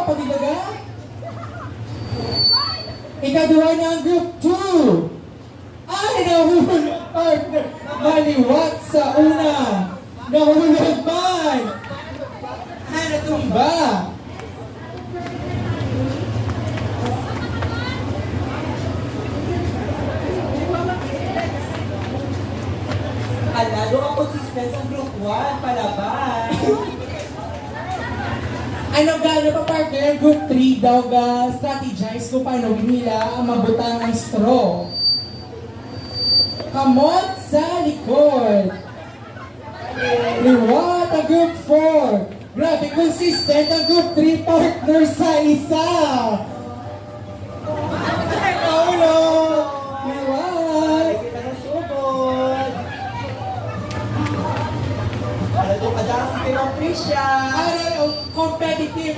Pagdidaga. Ikaduha na ang group 2. Ay, nahulog partner. Maliwat sa una. Nahulog man. Natumba. Alado ang consistent sa group 1, palaban. Ano gano'n pa partner? Group 3 daw strategize kung paano nila ang mabutang ng straw. Kamot sa likod. Liwat ang group 4. Grabe, consistent ang group 3 partner sa isa. Paulo! Liwat! Kita na sugod. Alado ka dyan si Pinong Krisha. Ay, competitive.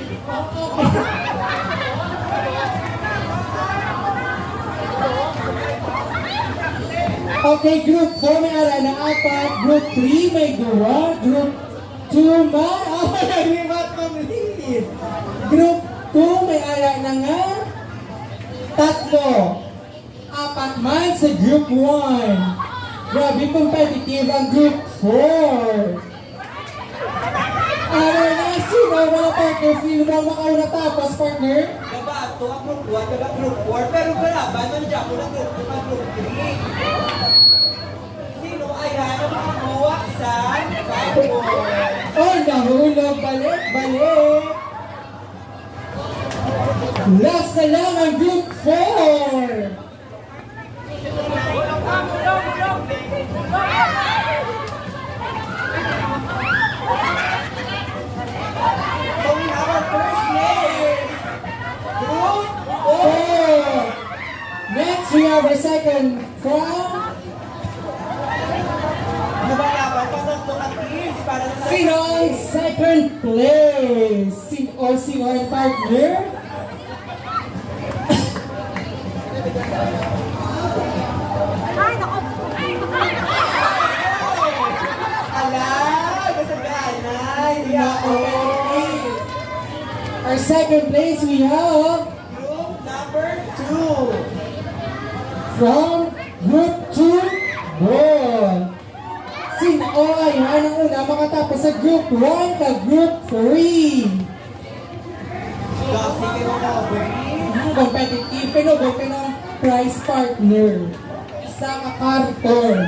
Okay, group 4 may ara ng 4, group 3 may 2, group 2 may, nalimat complete. Group 2 may ara na nga 3, 4 man sa group 1. Grabe competitive ang group 4. Ara na, sino mga partner? Sino ba makauna tapos, partner? Diba, ito ang group 1, diba group 4, pero palaban, nandiyan ko na group 2 at group 3. Sino ay hanap ang mawa sa Bible? Oh, nahulog. Balik. Last na lang ang group 4. So we have our first place. Group 4. Next, we have our second from Lumalaban pa ng mga teams para sa sino ang second place? Sino ang partner? Ala, kasaganay. Okay. Our second place, we have Group number 2. from Group 2, Ball. Sino ay ang una makatapos sa Group 1 ka Group 3? Kasi kinakabarin. Competitive, pero ng prize partner. Isa ka karton.